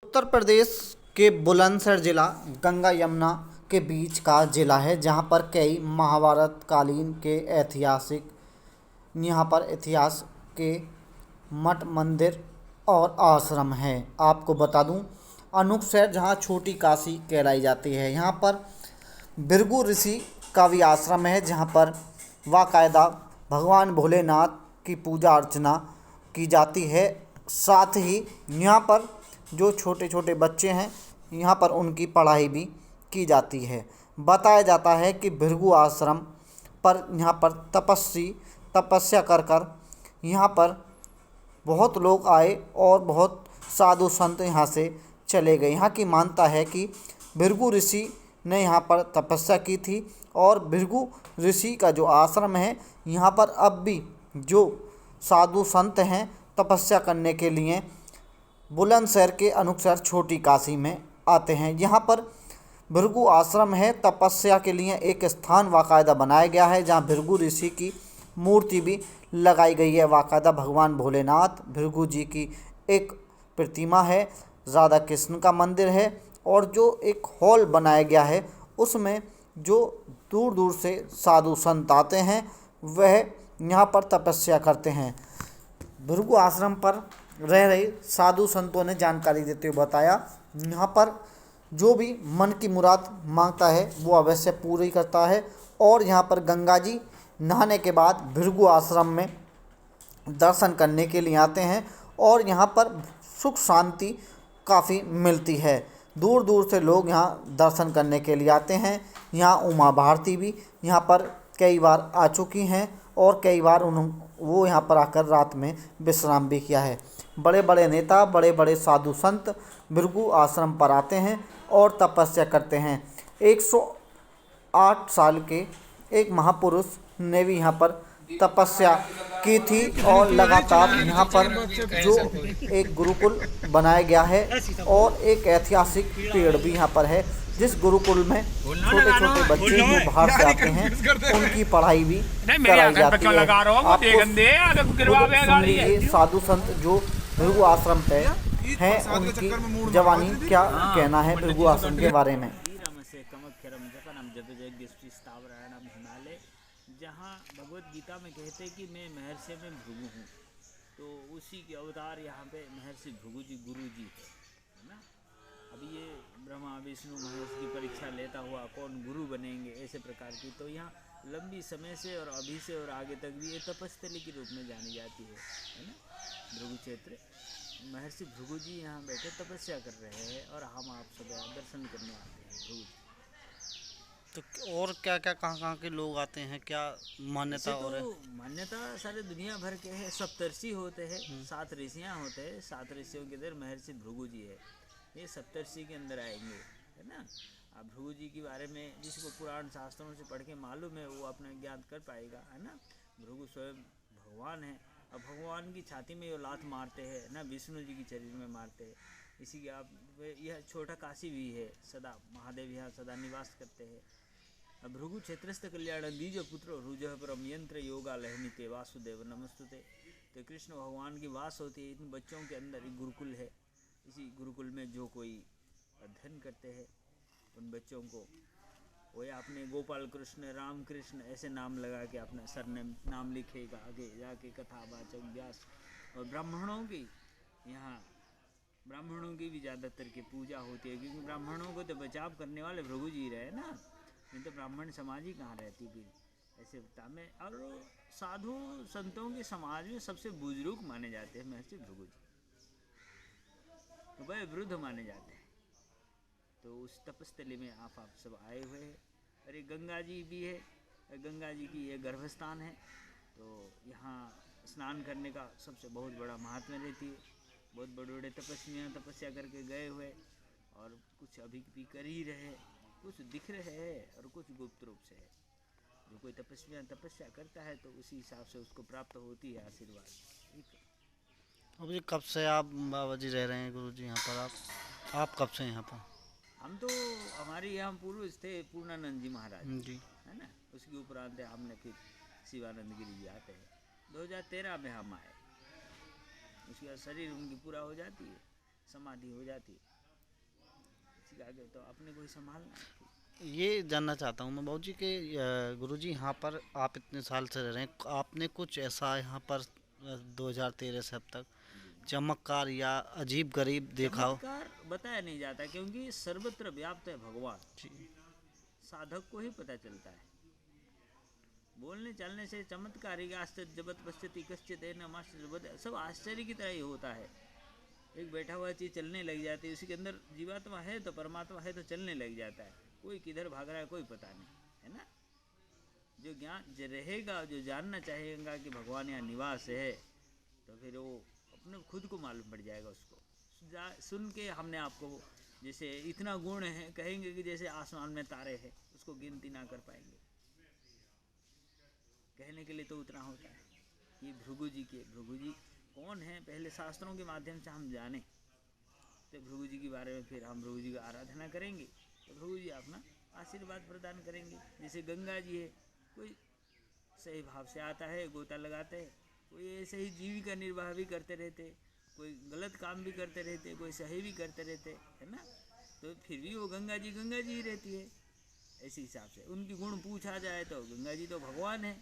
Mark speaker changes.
Speaker 1: उत्तर प्रदेश के बुलंदशहर जिला गंगा यमुना के बीच का जिला है, जहाँ पर कई महाभारत कालीन के ऐतिहासिक यहाँ पर इतिहास के मठ मंदिर और आश्रम है। आपको बता दूं, अनूपशहर जहाँ छोटी काशी कहलाई जाती है, यहाँ पर भृगु ऋषि का भी आश्रम है, जहाँ पर बाकायदा भगवान भोलेनाथ की पूजा अर्चना की जाती है। साथ ही यहाँ पर जो छोटे छोटे बच्चे हैं, यहाँ पर उनकी पढ़ाई भी की जाती है। बताया जाता है कि भृगु आश्रम पर यहाँ पर तपस्या कर कर यहाँ पर बहुत लोग आए और बहुत साधु संत यहाँ से चले गए। यहाँ की मान्यता है कि भृगु ऋषि ने यहाँ पर तपस्या की थी और भृगु ऋषि का जो आश्रम है, यहाँ पर अब भी जो साधु संत हैं तपस्या करने के लिए बुलंदशहर के अनूपशहर छोटी काशी में आते हैं। यहाँ पर भृगु आश्रम है, तपस्या के लिए एक स्थान बाकायदा बनाया गया है, जहाँ भृगु ऋषि की मूर्ति भी लगाई गई है। बाकायदा भगवान भोलेनाथ भृगु जी की एक प्रतिमा है, राधा कृष्ण का मंदिर है और जो एक हॉल बनाया गया है, उसमें जो दूर दूर से साधु संत आते हैं वह यहाँ पर तपस्या करते हैं। भृगु आश्रम पर रह रहे साधु संतों ने जानकारी देते हुए बताया, यहाँ पर जो भी मन की मुराद मांगता है वो अवश्य पूरी करता है और यहाँ पर गंगा जी नहाने के बाद भृगु आश्रम में दर्शन करने के लिए आते हैं और यहाँ पर सुख शांति काफ़ी मिलती है। दूर दूर से लोग यहाँ दर्शन करने के लिए आते हैं। यहाँ उमा भारती भी यहाँ पर कई बार आ चुकी हैं और कई बार वो यहाँ पर आकर रात में विश्राम भी किया है। बड़े बड़े नेता, बड़े बड़े साधु संत भृगु आश्रम पर आते हैं और तपस्या करते हैं। 108 साल के एक महापुरुष ने भी यहाँ पर तपस्या की थी और लगातार यहाँ पर जो एक गुरुकुल बनाया गया है और एक ऐतिहासिक पेड़ भी यहाँ पर है, जिस गुरुकुल में छोटे छोटे बच्चे जो बाहर से आते हैं उनकी पढ़ाई भी कराई जाती है। आपको साधु संत जो भृगु आश्रम पे हैं उनकी जवानी क्या कहना है भृगु आश्रम के बारे में।
Speaker 2: जहाँ भगवत गीता में कहते हैं कि मैं महर्षि में भृगु हूँ, तो उसी के अवतार यहाँ पे महर्षि भृगु जी गुरु जी है ना। अभी ये ब्रह्मा विष्णु महेश की परीक्षा लेता हुआ कौन गुरु बनेंगे, ऐसे प्रकार की तो यहाँ लंबी समय से और अभी से और आगे तक भी ये तपस्थली के रूप में जानी जाती है ना। भृगु क्षेत्र महर्षि भृगु जी यहाँ बैठे तपस्या कर रहे हैं और हम आप सब दर्शन करने आते हैं भृगु जी।
Speaker 1: तो और क्या क्या कहाँ के लोग आते हैं, क्या मान्यता और है?
Speaker 2: मान्यता सारे दुनिया भर के हैं। सप्तर्षि होते हैं, 7 ऋषियाँ होते हैं, 7 ऋषियों के अंदर महर्षि भृगु जी है, ये सप्तर्षि के अंदर आएंगे है ना। अब भृगु जी के बारे में जिसको पुराण शास्त्रों से पढ़ के मालूम है वो अपना ज्ञान कर पाएगा है ना। भृगु स्वयं भगवान है और भगवान की छाती में ये लात मारते हैं ना, विष्णु जी की शरीर में मारते हैं। इसी के आप यह छोटा काशी भी है, सदा महादेव यहाँ सदा निवास करते हैं। भृगु क्षेत्रस्थ कल्याण द्विज पुत्र रुज परम यंत्र योगा लहनिते वासुदेव नमस्तुते। तो कृष्ण भगवान की वास होती है इन बच्चों के अंदर। एक गुरुकुल है, इसी गुरुकुल में जो कोई अध्ययन करते हैं उन बच्चों को वो अपने गोपाल कृष्ण राम कृष्ण ऐसे नाम लगा के अपना सरनेम नाम लिखेगा, आगे जाके कथावाचक व्यास। और ब्राह्मणों की यहाँ ब्राह्मणों की भी ज़्यादातर की पूजा होती है, क्योंकि ब्राह्मणों को तो बचाव करने वाले भृगु जी रहे ना, नहीं तो ब्राह्मण समाज ही कहाँ रहती फिर ऐसे बता में। और साधु संतों के समाज में सबसे बुजुर्ग माने जाते हैं महर्षि भृगु जी, वह वृद्ध माने जाते हैं। तो उस तपस्थली में आप सब आए हुए हैं। अरे गंगा जी भी है, गंगा जी की ये गर्भस्थान है, तो यहाँ स्नान करने का सबसे बहुत बड़ा महात्म्य रहती है। बहुत बड़े बड़े तपस्वियाँ तपस्या करके गए हुए और कुछ अभी भी कर ही रहे, कुछ दिख रहे हैं और कुछ गुप्त रूप से है। जो कोई तपस्या करता है तो उसी हिसाब से उसको प्राप्त होती है आशीर्वाद। ठीक है।
Speaker 1: अभी कब से आप बाबा जी रह रहे हैं गुरु जी यहाँ पर? आप कब से यहाँ पर?
Speaker 2: हम तो हमारे यहाँ पूर्वज थे पूर्णानंद जी महाराज
Speaker 1: जी
Speaker 2: है ना, उसके उपरांत हमने फिर शिवानंद गिरी जी आते हैं। 2013 में हम आए, उसके बाद शरीर उनकी पूरा हो जाती है समाधि हो जाती है। इसके आगे तो अपने को ही संभालना है।
Speaker 1: ये जानना चाहता हूँ मैं बाबू जी के गुरुजी यहाँ पर आप इतने साल से रह रहे हैं, आपने कुछ ऐसा यहाँ पर 2013 से अब तक
Speaker 2: जी।
Speaker 1: चमत्कार या अजीब गरीब देखा हो?
Speaker 2: चमत्कार बताया नहीं जाता क्योंकि सर्वत्र व्याप्त है भगवान,
Speaker 1: जी।
Speaker 2: साधक को ही पता चलता है। बोलने चलने से चमत्कारी आश्चर्य जगत पश्यति कश्चित नमाश्चर्य, सब आश्चर्य की तरह ही होता है। एक बैठा हुआ चीज़ चलने लग जाती है, उसके अंदर जीवात्मा है तो परमात्मा है तो चलने लग जाता है। कोई किधर भाग रहा है कोई पता नहीं, है ना। जो ज्ञान रहेगा, जो जानना चाहेगा कि भगवान यहाँ निवास है, तो फिर वो अपने खुद को मालूम पड़ जाएगा उसको। सुन के हमने आपको जैसे इतना गुण है कहेंगे कि जैसे आसमान में तारे हैं, उसको गिनती ना कर पाएंगे। कहने के लिए तो उतना होता है। ये भृगु जी कौन है, पहले शास्त्रों के माध्यम से हम जाने तो भृगु जी के बारे में, फिर हम भृगु जी की आराधना करेंगे तो भृगु जी अपना आशीर्वाद प्रदान करेंगे। जैसे गंगा जी है, कोई सही भाव से आता है गोता लगाते हैं, कोई ऐसे ही जीविका निर्वाह भी करते रहते, कोई गलत काम भी करते रहते, कोई सही भी करते रहते, है ना। तो फिर भी वो गंगा जी ही रहती है। इसी हिसाब से उनकी गुण पूछा जाए तो गंगा जी तो भगवान है।